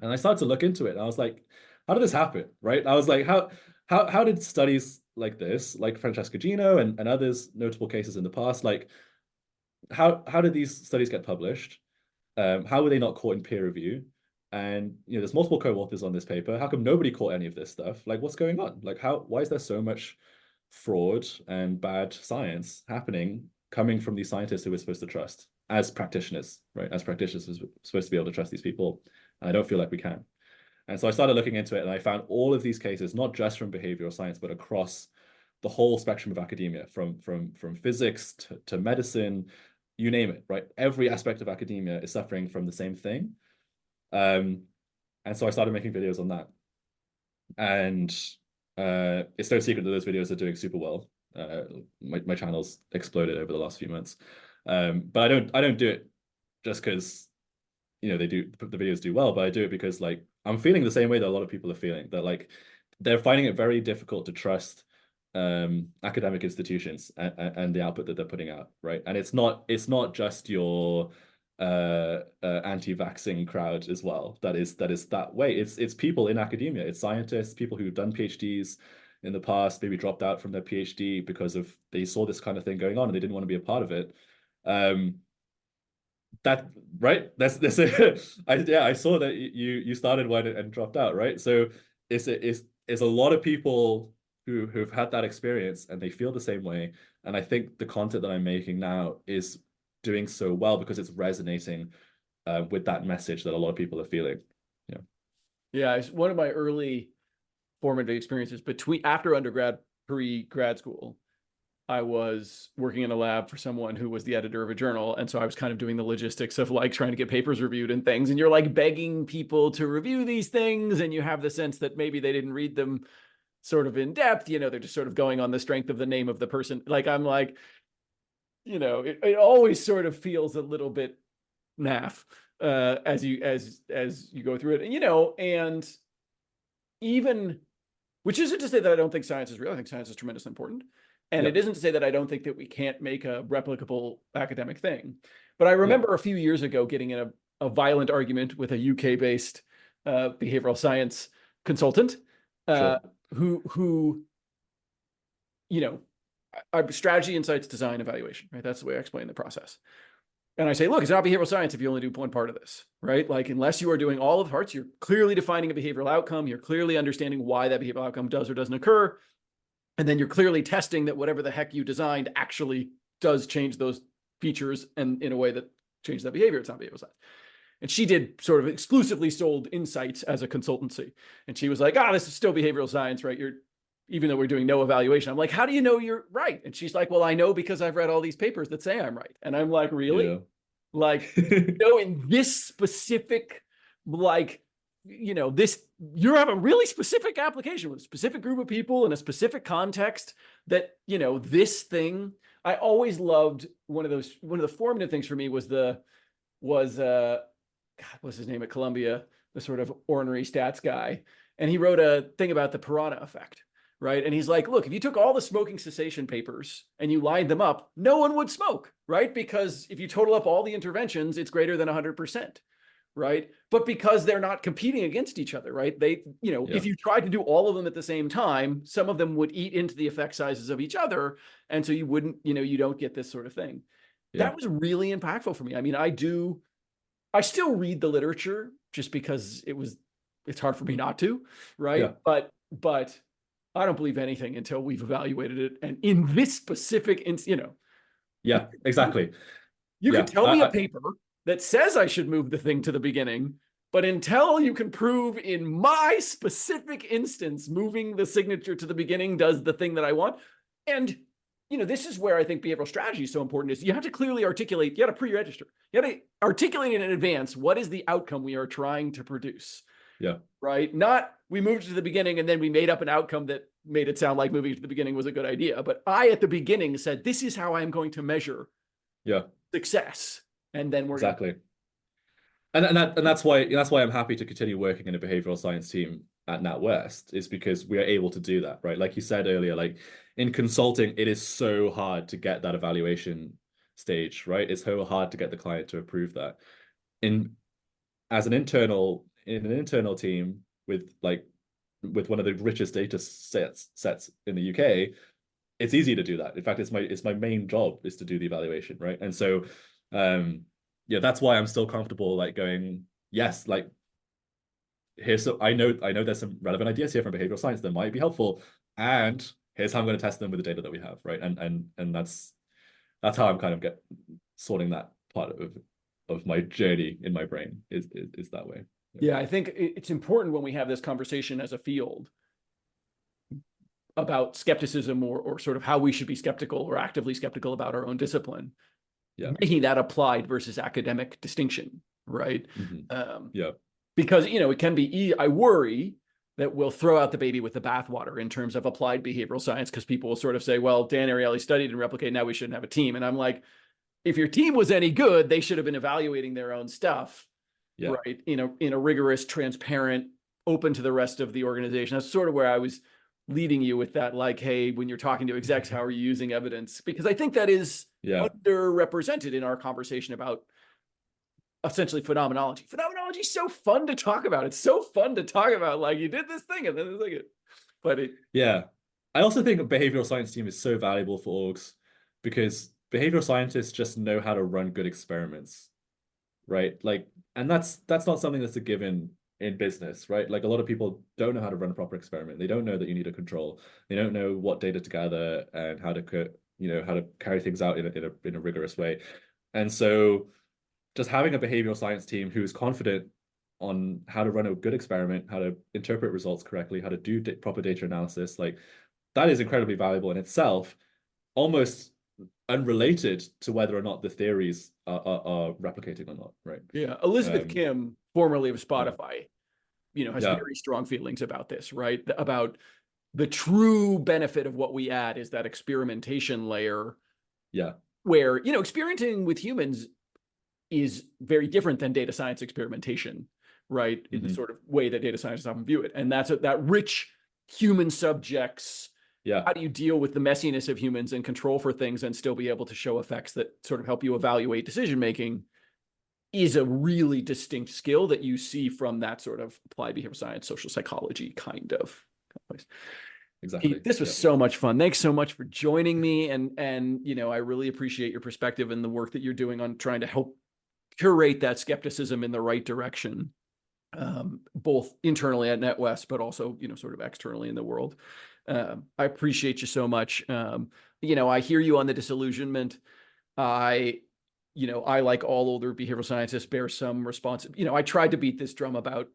And I started to look into it, and I was like, how did this happen? Right? I was like, how did studies like this, like Francesca Gino and others notable cases in the past, like how did these studies get published? How were they not caught in peer review? And there's multiple co-authors on this paper. How come nobody caught any of this stuff? Like, what's going on? Like, why is there so much fraud and bad science happening coming from these scientists who we're supposed to trust as practitioners, right? As practitioners, we're supposed to be able to trust these people. And I don't feel like we can. And so I started looking into it, and I found all of these cases, not just from behavioral science, but across the whole spectrum of academia, from physics to medicine, you name it, right? Every aspect of academia is suffering from the same thing. And so I started making videos on that. And it's no secret that those videos are doing super well. My channel's exploded over the last few months. But I don't do it just because the videos do well, but I do it because like I'm feeling the same way that a lot of people are feeling, that like they're finding it very difficult to trust academic institutions and the output that they're putting out, right? And it's not just your anti-vaxxing crowd as well that is that way. It's people in academia, it's scientists, people who've done PhDs in the past, maybe dropped out from their PhD because they saw this kind of thing going on and they didn't want to be a part of it. That right, that's I saw that you started one and dropped out, right? So it's a lot of people who've had that experience and they feel the same way. And I think the content that I'm making now is doing so well because it's resonating with that message that a lot of people are feeling. Yeah, it's one of my early formative experiences after undergrad, pre-grad school. I was working in a lab for someone who was the editor of a journal. And so I was kind of doing the logistics of like trying to get papers reviewed and things. And you're like begging people to review these things. And you have the sense that maybe they didn't read them sort of in depth. They're just sort of going on the strength of the name of the person. Like, I'm like, it always sort of feels a little bit naff as you go through it. And even, which isn't to say that I don't think science is real. I think science is tremendously important. And It isn't to say that I don't think that we can't make a replicable academic thing. But I remember a few years ago getting in a violent argument with a UK-based behavioral science consultant who strategy, insights, design, evaluation, right? That's the way I explain the process. And I say, look, it's not behavioral science if you only do one part of this, right? Like, unless you are doing all of the parts, you're clearly defining a behavioral outcome. You're clearly understanding why that behavioral outcome does or doesn't occur. And then you're clearly testing that whatever the heck you designed actually does change those features and in a way that changes that behavior. It's not behavioral science. And she did sort of exclusively sold insights as a consultancy. And she was like, this is still behavioral science, right? Even though we're doing no evaluation. I'm like, how do you know you're right? And she's like, well, I know because I've read all these papers that say I'm right. And I'm like, really? Yeah. Like, in this specific, like, you have a really specific application with a specific group of people in a specific context that, this thing. I always loved one of the formative things for me was God, what's his name at Columbia, the sort of ornery stats guy. And he wrote a thing about the piranha effect, right? And he's like, look, if you took all the smoking cessation papers and you lined them up, no one would smoke, right? Because if you total up all the interventions, it's greater than 100%. Right. But because they're not competing against each other, right? They, if you tried to do all of them at the same time, some of them would eat into the effect sizes of each other. And so you wouldn't, you don't get this sort of thing. Yeah. That was really impactful for me. I mean, I still read the literature just because it's hard for me not to, right? Yeah. But I don't believe anything until we've evaluated it. And in this specific, Yeah, exactly. You could tell me a paper that says I should move the thing to the beginning, but until you can prove in my specific instance, moving the signature to the beginning does the thing that I want. And, this is where I think behavioral strategy is so important is you have to clearly articulate, you got to pre-register. You got to articulate in advance, what is the outcome we are trying to produce? Yeah. Right? Not we moved to the beginning and then we made up an outcome that made it sound like moving to the beginning was a good idea. But I, at the beginning, said, this is how I'm going to measure success. And then we're exactly. And that's why I'm happy to continue working in a behavioral science team at NatWest, is because we are able to do that, right? Like you said earlier, like in consulting, it is so hard to get that evaluation stage, right? It's so hard to get the client to approve that. In an internal team with one of the richest data sets in the UK, it's easy to do that. In fact, it's my main job is to do the evaluation, right? And so that's why I'm still comfortable like going, yes, like I know there's some relevant ideas here from behavioral science that might be helpful, and here's how I'm going to test them with the data that we have, right? And that's how I'm kind of sorting that part of my journey in my brain is that way. Yeah, I think it's important when we have this conversation as a field about skepticism or sort of how we should be skeptical or actively skeptical about our own discipline. Yeah. Making that applied versus academic distinction, right? Yeah. Because, it can be, I worry that we'll throw out the baby with the bathwater in terms of applied behavioral science, because people will sort of say, well, Dan Ariely studied and replicated, now we shouldn't have a team. And I'm like, if your team was any good, they should have been evaluating their own stuff, right? In a rigorous, transparent, open to the rest of the organization. That's sort of where I was leading you with that, like, hey, when you're talking to execs, how are you using evidence? Because I think that is underrepresented in our conversation about essentially phenomenology. Phenomenology is so fun to talk about. It's so fun to talk about, like, you did this thing and then it's like I also think a behavioral science team is so valuable for orgs because behavioral scientists just know how to run good experiments, right? Like, and that's not something that's a given in business, right? Like a lot of people don't know how to run a proper experiment. They don't know that you need a control. They don't know what data to gather and how to carry things out in a rigorous way. And so just having a behavioral science team who's confident on how to run a good experiment, how to interpret results correctly, how to do proper data analysis, like that is incredibly valuable in itself, almost unrelated to whether or not the theories are replicating or not, right? Yeah. Elizabeth Kim, formerly of Spotify, has very strong feelings about this, right? About the true benefit of what we add is that experimentation layer. Yeah. Where, experimenting with humans is very different than data science experimentation, right? In the sort of way that data scientists often view it. And that's that rich human subjects. Yeah. How do you deal with the messiness of humans and control for things and still be able to show effects that sort of help you evaluate decision-making is a really distinct skill that you see from that sort of applied behavioral science, social psychology kind of place. Exactly. Pete, this was so much fun. Thanks so much for joining me. And I really appreciate your perspective and the work that you're doing on trying to help curate that skepticism in the right direction, both internally at NetWest, but also, sort of externally in the world. I appreciate you so much. I hear you on the disillusionment. I, like all older behavioral scientists, bear some responsibility. I tried to beat this drum about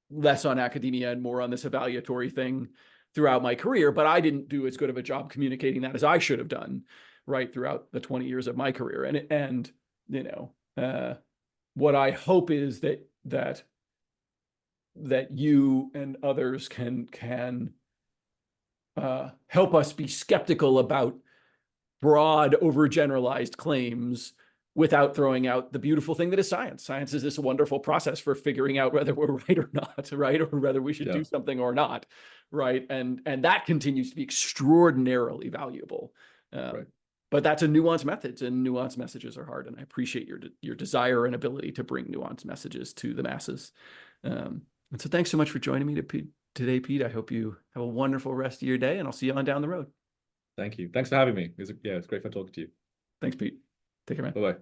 less on academia and more on this evaluatory thing throughout my career, but I didn't do as good of a job communicating that as I should have done, right, throughout the 20 years of my career. And what I hope is that that you and others can help us be skeptical about broad, overgeneralized claims without throwing out the beautiful thing that is science. Science is this wonderful process for figuring out whether we're right or not, right? Or whether we should do something or not, right? And that continues to be extraordinarily valuable. But that's a nuanced method, and nuanced messages are hard. And I appreciate your desire and ability to bring nuanced messages to the masses. And so thanks so much for joining me today, Pete. I hope you have a wonderful rest of your day, and I'll see you on down the road. Thank you. Thanks for having me. It's great fun talking to you. Thanks, Pete. Take care, man. Bye-bye.